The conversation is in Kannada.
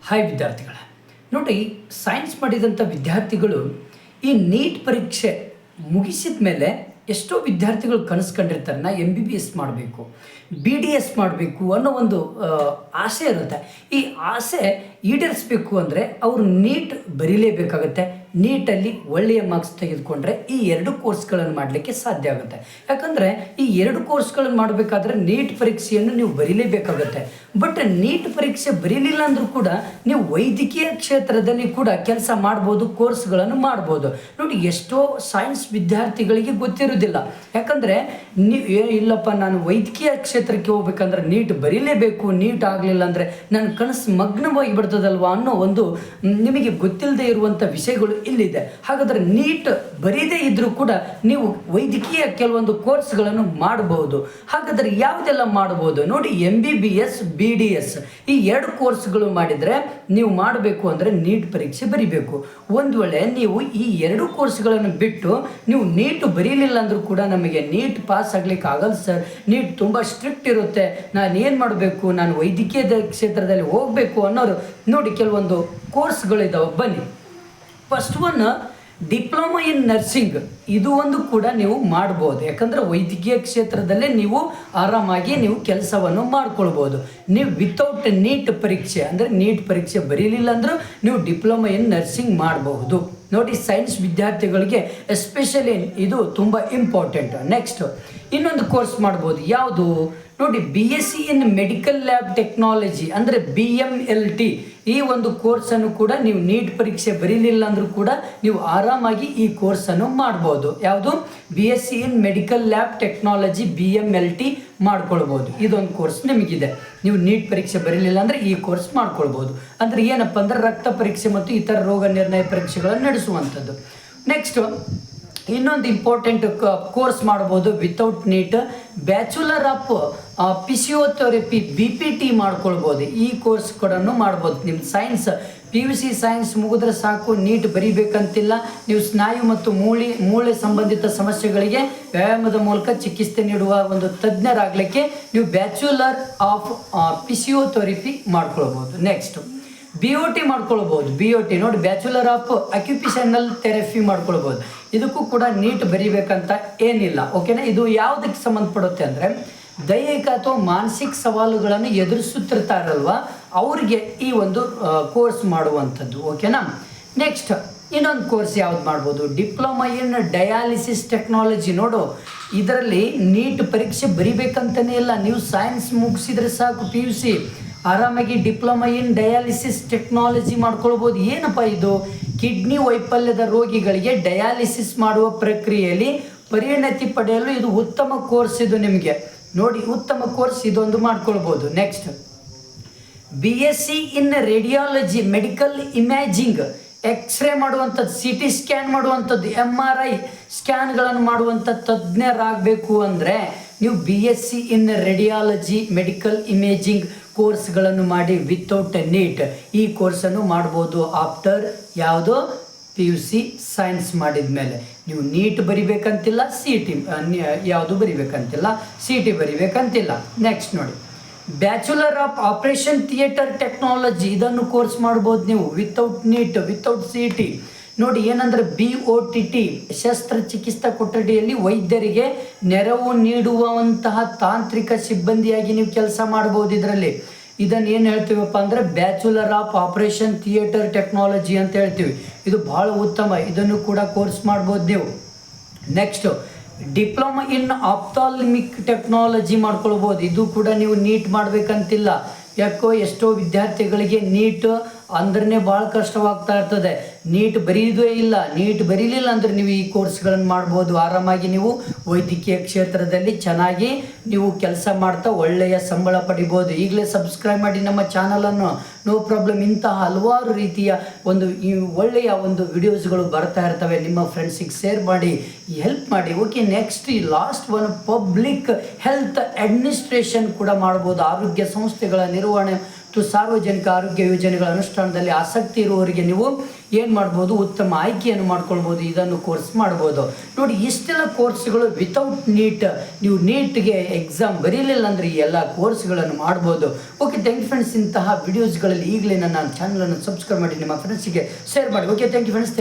ಹಾಯ್ ವಿದ್ಯಾರ್ಥಿಗಳೇ, ನೋಡಿ ಸೈನ್ಸ್ ಮಾಡಿದಂಥ ವಿದ್ಯಾರ್ಥಿಗಳು ಈ ನೀಟ್ ಪರೀಕ್ಷೆ ಮುಗಿಸಿದ ಮೇಲೆ ಎಷ್ಟೋ ವಿದ್ಯಾರ್ಥಿಗಳು ಕನಸು ಕಂಡಿರ್ತಾರೆ, ನಾ MBBS ಮಾಡಬೇಕು, BDS ಮಾಡಬೇಕು ಅನ್ನೋ ಒಂದು ಆಸೆ ಇರುತ್ತೆ. ಈ ಆಸೆ ಈಡೇರಿಸಬೇಕು ಅಂದರೆ ಅವರು ನೀಟ್ ಬರೀಲೇಬೇಕಾಗುತ್ತೆ. ನೀಟಲ್ಲಿ ಒಳ್ಳೆಯ ಮಾರ್ಕ್ಸ್ ತೆಗೆದುಕೊಂಡ್ರೆ ಈ ಎರಡು ಕೋರ್ಸ್ಗಳನ್ನು ಮಾಡಲಿಕ್ಕೆ ಸಾಧ್ಯ ಆಗುತ್ತೆ. ಯಾಕಂದರೆ ಈ ಎರಡು ಕೋರ್ಸ್ಗಳನ್ನು ಮಾಡಬೇಕಾದ್ರೆ ನೀಟ್ ಪರೀಕ್ಷೆಯನ್ನು ನೀವು ಬರೀಲೇಬೇಕಾಗುತ್ತೆ. ಬಟ್ ನೀಟ್ ಪರೀಕ್ಷೆ ಬರೀಲಿಲ್ಲ ಅಂದರೂ ಕೂಡ ನೀವು ವೈದ್ಯಕೀಯ ಕ್ಷೇತ್ರದಲ್ಲಿ ಕೂಡ ಕೆಲಸ ಮಾಡ್ಬೋದು, ಕೋರ್ಸ್ಗಳನ್ನು ಮಾಡ್ಬೋದು. ನೋಡಿ, ಎಷ್ಟೋ ಸೈನ್ಸ್ ವಿದ್ಯಾರ್ಥಿಗಳಿಗೆ ಗೊತ್ತಿರೋದಿಲ್ಲ. ಯಾಕಂದರೆ ಇಲ್ಲಪ್ಪ, ನಾನು ವೈದ್ಯಕೀಯ ಕ್ಷೇತ್ರಕ್ಕೆ ಹೋಗ್ಬೇಕಂದ್ರೆ ನೀಟ್ ಬರೀಲೇಬೇಕು, ನೀಟ್ ಆಗಲಿಲ್ಲ ಅಂದರೆ ನನ್ನ ಕನಸು ಮಗ್ನವಾಗಿ ಬಿಡ್ತದಲ್ವಾ ಅನ್ನೋ ಒಂದು ನಿಮಗೆ ಗೊತ್ತಿಲ್ಲದೆ ಇರುವಂಥ ವಿಷಯಗಳು ಇಲ್ಲಿದೆ. ಹಾಗಾದರೆ ನೀಟ್ ಬರೀದೇ ಇದ್ದರೂ ಕೂಡ ನೀವು ವೈದ್ಯಕೀಯ ಕೆಲವೊಂದು ಕೋರ್ಸ್ಗಳನ್ನು ಮಾಡಬಹುದು. ಹಾಗಾದರೆ ಯಾವುದೆಲ್ಲ ಮಾಡಬಹುದು ನೋಡಿ, MBBS, BDS ಈ ಎರಡು ಕೋರ್ಸ್ಗಳು ಮಾಡಿದರೆ ನೀವು ಮಾಡಬೇಕು ಅಂದರೆ ನೀಟ್ ಪರೀಕ್ಷೆ ಬರೀಬೇಕು. ಒಂದು ವೇಳೆ ನೀವು ಈ ಎರಡು ಕೋರ್ಸ್ಗಳನ್ನು ಬಿಟ್ಟು ನೀವು ನೀಟ್ ಬರೀಲಿಲ್ಲ ಅಂದರೂ ಕೂಡ ನಮಗೆ ನೀಟ್ ಪಾಸ್ ಆಗ್ಲಿಕ್ಕೆ ಆಗಲ್ಲ ಸರ್, ನೀಟ್ ತುಂಬ ಸ್ಟ್ರಿಕ್ಟ್ ಇರುತ್ತೆ, ನಾನು ಏನು ಮಾಡಬೇಕು, ನಾನು ವೈದ್ಯಕೀಯ ಕ್ಷೇತ್ರದಲ್ಲಿ ಹೋಗಬೇಕು ಅನ್ನೋರು ನೋಡಿ ಕೆಲವೊಂದು ಕೋರ್ಸ್ಗಳಿದ್ದಾವೆ. ಬನ್ನಿ, first one diploma in nursing. ಇದು ಒಂದು ಕೂಡ ನೀವು ಮಾಡ್ಬೋದು. ಯಾಕಂದರೆ ವೈದ್ಯಕೀಯ ಕ್ಷೇತ್ರದಲ್ಲೇ ನೀವು ಆರಾಮಾಗಿ ನೀವು ಕೆಲಸವನ್ನು ಮಾಡ್ಕೊಳ್ಬೋದು. ನೀವು ವಿತೌಟ್ ನೀಟ್ ಪರೀಕ್ಷೆ ಅಂದರೆ ನೀಟ್ ಪರೀಕ್ಷೆ ಬರೀಲಿಲ್ಲ ಅಂದರೂ ನೀವು ಡಿಪ್ಲೊಮಾ ಇನ್ ನರ್ಸಿಂಗ್ ಮಾಡಬಹುದು. ನೋಡಿ, ಸೈನ್ಸ್ ವಿದ್ಯಾರ್ಥಿಗಳಿಗೆ ಎಸ್ಪೆಷಲಿ ಇದು ತುಂಬ ಇಂಪಾರ್ಟೆಂಟ್. ನೆಕ್ಸ್ಟ್ ಇನ್ನೊಂದು ಕೋರ್ಸ್ ಮಾಡ್ಬೋದು. ಯಾವುದು ನೋಡಿ, BSc ಇನ್ ಮೆಡಿಕಲ್ ಲ್ಯಾಬ್ ಟೆಕ್ನಾಲಜಿ ಅಂದರೆ BMLT. ಈ ಒಂದು ಕೋರ್ಸನ್ನು ಕೂಡ ನೀವು ನೀಟ್ ಪರೀಕ್ಷೆ ಬರೀಲಿಲ್ಲ ಅಂದರೂ ಕೂಡ ನೀವು ಆರಾಮಾಗಿ ಈ ಕೋರ್ಸನ್ನು ಮಾಡ್ಬೋದು. ಯಾವುದು BSc ಇನ್ ಮೆಡಿಕಲ್ ಲ್ಯಾಬ್ ಟೆಕ್ನಾಲಜಿ BMLT ಮಾಡ್ಕೊಳ್ಬೋದು. ಇದೊಂದು ಕೋರ್ಸ್ ನಿಮಗಿದೆ. ನೀವು ನೀಟ್ ಪರೀಕ್ಷೆ ಬರೀಲಿಲ್ಲ ಅಂದರೆ ಈ ಕೋರ್ಸ್ ಮಾಡ್ಕೊಳ್ಬೋದು. ಅಂದರೆ ಏನಪ್ಪ ಅಂದರೆ ರಕ್ತ ಪರೀಕ್ಷೆ ಮತ್ತು ಇತರ ರೋಗ ನಿರ್ಣಯ ಪರೀಕ್ಷೆಗಳನ್ನು ನಡೆಸುವಂಥದ್ದು. ನೆಕ್ಸ್ಟ್ ಇನ್ನೊಂದು ಇಂಪಾರ್ಟೆಂಟ್ ಕೋರ್ಸ್ ಮಾಡ್ಬೋದು without NEET, bachelor of physiotherapy BPT ಮಾಡ್ಕೊಳ್ಬೋದು. ಈ ಕೋರ್ಸ್ ಕೂಡ ಮಾಡ್ಬೋದು. ನಿಮ್ಮ ಸೈನ್ಸ್ PUC ಸೈನ್ಸ್ ಮುಗಿದ್ರೆ ಸಾಕು, ನೀಟ್ ಬರೀಬೇಕಂತಿಲ್ಲ. ನೀವು ಸ್ನಾಯು ಮತ್ತು ಮೂಳೆ ಸಂಬಂಧಿತ ಸಮಸ್ಯೆಗಳಿಗೆ ವ್ಯಾಯಾಮದ ಮೂಲಕ ಚಿಕಿತ್ಸೆ ನೀಡುವ ಒಂದು ತಜ್ಞರಾಗಲಿಕ್ಕೆ ನೀವು ಬ್ಯಾಚುಲರ್ ಆಫ್ ಫಿಸಿಯೋಥೆರಪಿ ಮಾಡ್ಕೊಳ್ಬೋದು. ನೆಕ್ಸ್ಟ್ BOT ಮಾಡ್ಕೊಳ್ಬೋದು. BOT ನೋಡಿ, ಬ್ಯಾಚುಲರ್ ಆಫ್ ಅಕ್ಯುಪೇಷನಲ್ ಥೆರಪಿ ಮಾಡ್ಕೊಳ್ಬೋದು. ಇದಕ್ಕೂ ಕೂಡ ನೀಟ್ ಬರೀಬೇಕಂತ ಏನಿಲ್ಲ. ಓಕೆನಾ? ಇದು ಯಾವುದಕ್ಕೆ ಸಂಬಂಧಪಡುತ್ತೆ ಅಂದರೆ ದೈಹಿಕ ಅಥವಾ ಮಾನಸಿಕ ಸವಾಲುಗಳನ್ನು ಎದುರಿಸುತ್ತಿರ್ತಾರಲ್ವ ಅವರಿಗೆ ಈ ಒಂದು ಕೋರ್ಸ್ ಮಾಡುವಂಥದ್ದು. ಓಕೆನಾ? ನೆಕ್ಸ್ಟ್ ಇನ್ನೊಂದು ಕೋರ್ಸ್ ಯಾವ್ದು ಮಾಡ್ಬೋದು, ಡಿಪ್ಲೊಮಾ ಇನ್ ಡಯಾಲಿಸಿಸ್ ಟೆಕ್ನಾಲಜಿ. ನೋಡು, ಇದರಲ್ಲಿ ನೀಟ್ ಪರೀಕ್ಷೆ ಬರಿಬೇಕಂತಲೇ ಇಲ್ಲ, ನೀವು ಸೈನ್ಸ್ ಮುಗಿಸಿದ್ರೆ ಸಾಕು PUC ಆರಾಮಾಗಿ ಡಿಪ್ಲೊಮಾ ಇನ್ ಡಯಾಲಿಸಿಸ್ ಟೆಕ್ನಾಲಜಿ ಮಾಡ್ಕೊಳ್ಬೋದು. ಏನಪ್ಪ ಇದು, ಕಿಡ್ನಿ ವೈಫಲ್ಯದ ರೋಗಿಗಳಿಗೆ ಡಯಾಲಿಸಿಸ್ ಮಾಡುವ ಪ್ರಕ್ರಿಯೆಯಲ್ಲಿ ಪರಿಣತಿ ಪಡೆಯಲು ಇದು ಉತ್ತಮ ಕೋರ್ಸ್. ಇದು ನಿಮಗೆ ನೋಡಿ ಉತ್ತಮ ಕೋರ್ಸ್, ಇದೊಂದು ಮಾಡ್ಕೊಳ್ಬೋದು. ನೆಕ್ಸ್ಟ್ BSc ಇನ್ ರೇಡಿಯಾಲಜಿ ಮೆಡಿಕಲ್ ಇಮ್ಯಾಜಿಂಗ್, ಎಕ್ಸ್ರೇ ಮಾಡುವಂಥದ್ದು, CT ಸ್ಕ್ಯಾನ್ ಮಾಡುವಂಥದ್ದು, MRI ಸ್ಕ್ಯಾನ್ಗಳನ್ನು ಮಾಡುವಂಥ ತಜ್ಞರಾಗಬೇಕು ಅಂದರೆ ನೀವು BSc ಇನ್ ರೇಡಿಯಾಲಜಿ ಮೆಡಿಕಲ್ ಇಮೇಜಿಂಗ್ ಕೋರ್ಸ್ಗಳನ್ನು ಮಾಡಿ ವಿತೌಟ್ ನೀಟ್ ಈ ಕೋರ್ಸನ್ನು ಮಾಡ್ಬೋದು. ಆಫ್ಟರ್ ಯಾವುದೋ PUC ಸೈನ್ಸ್ ಮಾಡಿದ ಮೇಲೆ ನೀವು ನೀಟ್ ಬರಿಬೇಕಂತಿಲ್ಲ, CT ಯಾವುದು ಬರಿಬೇಕಂತಿಲ್ಲ, CT ಬರಿಬೇಕಂತಿಲ್ಲ. ನೆಕ್ಸ್ಟ್ ನೋಡಿ, bachelor of operation theatre technology. ಇದನ್ನು ಕೋರ್ಸ್ ಮಾಡ್ಬೋದು ನೀವು ವಿತೌಟ್ ನೀಟ್, ವಿತೌಟ್ CT. ನೋಡಿ, ಏನಂದರೆ BOTT ಶಸ್ತ್ರಚಿಕಿತ್ಸಾ ಕೊಠಡಿಯಲ್ಲಿ ವೈದ್ಯರಿಗೆ ನೆರವು ನೀಡುವಂತಹ ತಾಂತ್ರಿಕ ಸಿಬ್ಬಂದಿಯಾಗಿ ನೀವು ಕೆಲಸ ಮಾಡ್ಬೋದು. ಇದರಲ್ಲಿ ಇದನ್ನು ಏನು ಹೇಳ್ತೀವಪ್ಪ ಅಂದರೆ bachelor of operation theatre technology ಅಂತ ಹೇಳ್ತೀವಿ. ಇದು ಭಾಳ ಉತ್ತಮ, ಇದನ್ನು ಕೂಡ ಕೋರ್ಸ್ ಮಾಡ್ಬೋದು ನೀವು. ನೆಕ್ಸ್ಟು ಡಿಪ್ಲೊಮಾ ಇನ್ ಆಪ್ಥಾಲ್ಮಿಕ್ ಟೆಕ್ನಾಲಜಿ ಮಾಡ್ಕೊಳ್ಬೋದು. ಇದು ಕೂಡ ನೀವು ನೀಟ್ ಮಾಡಬೇಕಂತಿಲ್ಲ. ಯಾಕೋ ಎಷ್ಟೋ ವಿದ್ಯಾರ್ಥಿಗಳಿಗೆ ನೀಟ್ ಅಂದ್ರೆ ಭಾಳ ಕಷ್ಟವಾಗ್ತಾ ಇರ್ತದೆ, ನೀಟ್ ಬರೀದೇ ಇಲ್ಲ. ನೀಟ್ ಬರೀಲಿಲ್ಲ ಅಂದರೆ ನೀವು ಈ ಕೋರ್ಸ್ಗಳನ್ನು ಮಾಡ್ಬೋದು. ಆರಾಮಾಗಿ ನೀವು ವೈದ್ಯಕೀಯ ಕ್ಷೇತ್ರದಲ್ಲಿ ಚೆನ್ನಾಗಿ ನೀವು ಕೆಲಸ ಮಾಡ್ತಾ ಒಳ್ಳೆಯ ಸಂಬಳ ಪಡಿಬೋದು. ಈಗಲೇ ಸಬ್ಸ್ಕ್ರೈಬ್ ಮಾಡಿ ನಮ್ಮ ಚಾನಲನ್ನು, ನೋ ಪ್ರಾಬ್ಲಮ್. ಇಂತಹ ಹಲವಾರು ರೀತಿಯ ಒಂದು ಈ ಒಳ್ಳೆಯ ಒಂದು ವಿಡಿಯೋಸ್ಗಳು ಬರ್ತಾ ಇರ್ತವೆ. ನಿಮ್ಮ ಫ್ರೆಂಡ್ಸಿಗೆ ಶೇರ್ ಮಾಡಿ, ಹೆಲ್ಪ್ ಮಾಡಿ. ಓಕೆ, ನೆಕ್ಸ್ಟ್ ಈ last one public health administration ಕೂಡ ಮಾಡ್ಬೋದು. ಆರೋಗ್ಯ ಸಂಸ್ಥೆಗಳ ನಿರ್ವಹಣೆ ಮತ್ತು ಸಾರ್ವಜನಿಕ ಆರೋಗ್ಯ ಯೋಜನೆಗಳ ಅನುಷ್ಠಾನದಲ್ಲಿ ಆಸಕ್ತಿ ಇರುವವರಿಗೆ ನೀವು ಏನು ಮಾಡ್ಬೋದು, ಉತ್ತಮ ಆಯ್ಕೆಯನ್ನು ಮಾಡ್ಕೊಳ್ಬೋದು, ಇದನ್ನು ಕೋರ್ಸ್ ಮಾಡ್ಬೋದು. ನೋಡಿ ಇಷ್ಟೆಲ್ಲ ಕೋರ್ಸ್ಗಳು ವಿತೌಟ್ ನೀಟ್, ನೀವು ನೀಟ್ಗೆ ಎಕ್ಸಾಮ್ ಬರೀಲಿಲ್ಲ ಅಂದರೆ ಈ ಎಲ್ಲ ಕೋರ್ಸ್ಗಳನ್ನು ಮಾಡ್ಬೋದು. Okay, thank you friends. ಇಂತಹ ವಿಡಿಯೋಸ್ಗಳಲ್ಲಿ ಈಗಲೇ ನನ್ನ ಚಾನಲನ್ನು ಸಬ್ಸ್ಕ್ರೈಬ್ ಮಾಡಿ, ನಿಮ್ಮ ಫ್ರೆಂಡ್ಸಿಗೆ ಶೇರ್ ಮಾಡಿ. Okay, thank you friends.